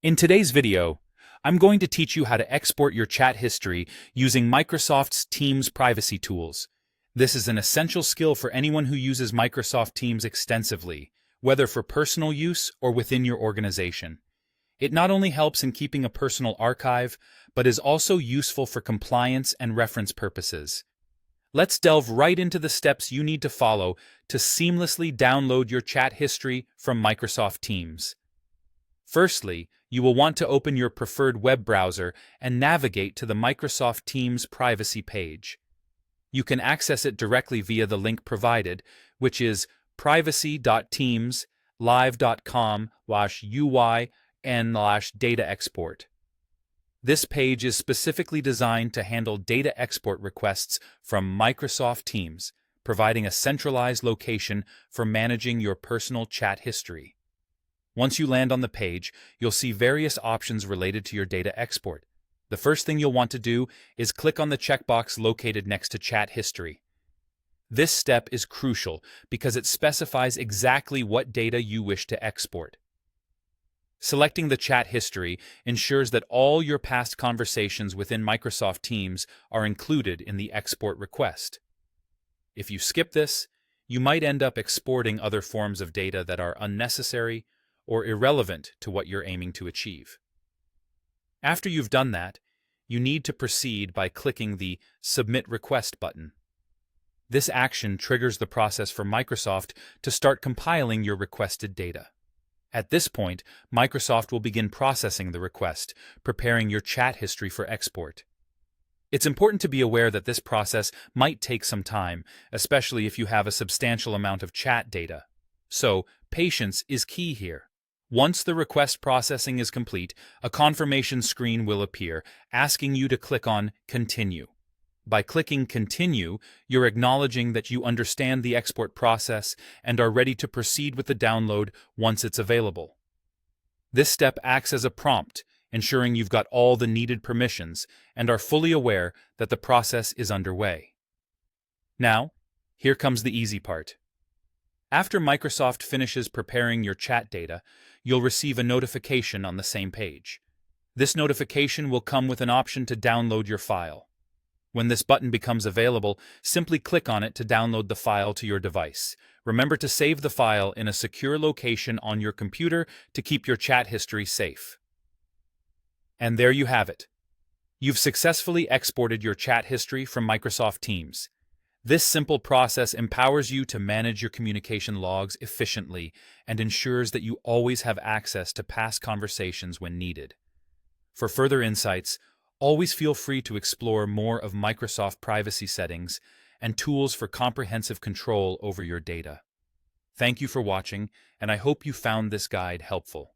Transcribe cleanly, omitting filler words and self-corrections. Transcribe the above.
In today's video, I'm going to teach you how to export your chat history using Microsoft's Teams privacy tools. This is an essential skill for anyone who uses Microsoft Teams extensively, whether for personal use or within your organization. It not only helps in keeping a personal archive, but is also useful for compliance and reference purposes. Let's delve right into the steps you need to follow to seamlessly download your chat history from Microsoft Teams. Firstly, you will want to open your preferred web browser and navigate to the Microsoft Teams privacy page. You can access it directly via the link provided, which is privacy.teamslive.com/uy/data export. This page is specifically designed to handle data export requests from Microsoft Teams, providing a centralized location for managing your personal chat history. Once you land on the page, you'll see various options related to your data export. The first thing you'll want to do is click on the checkbox located next to Chat History. This step is crucial because it specifies exactly what data you wish to export. Selecting the chat history ensures that all your past conversations within Microsoft Teams are included in the export request. If you skip this, you might end up exporting other forms of data that are unnecessary or irrelevant to what you're aiming to achieve. After you've done that, you need to proceed by clicking the Submit Request button. This action triggers the process for Microsoft to start compiling your requested data. At this point, Microsoft will begin processing the request, preparing your chat history for export. It's important to be aware that this process might take some time, especially if you have a substantial amount of chat data. So, patience is key here. Once the request processing is complete, a confirmation screen will appear, asking you to click on Continue. By clicking Continue, you're acknowledging that you understand the export process and are ready to proceed with the download once it's available. This step acts as a prompt, ensuring you've got all the needed permissions and are fully aware that the process is underway. Now, here comes the easy part. After Microsoft finishes preparing your chat data, you'll receive a notification on the same page. This notification will come with an option to download your file. When this button becomes available, simply click on it to download the file to your device. Remember to save the file in a secure location on your computer to keep your chat history safe. And there you have it. You've successfully exported your chat history from Microsoft Teams. This simple process empowers you to manage your communication logs efficiently and ensures that you always have access to past conversations when needed. For further insights, always feel free to explore more of Microsoft privacy settings and tools for comprehensive control over your data. Thank you for watching, and I hope you found this guide helpful.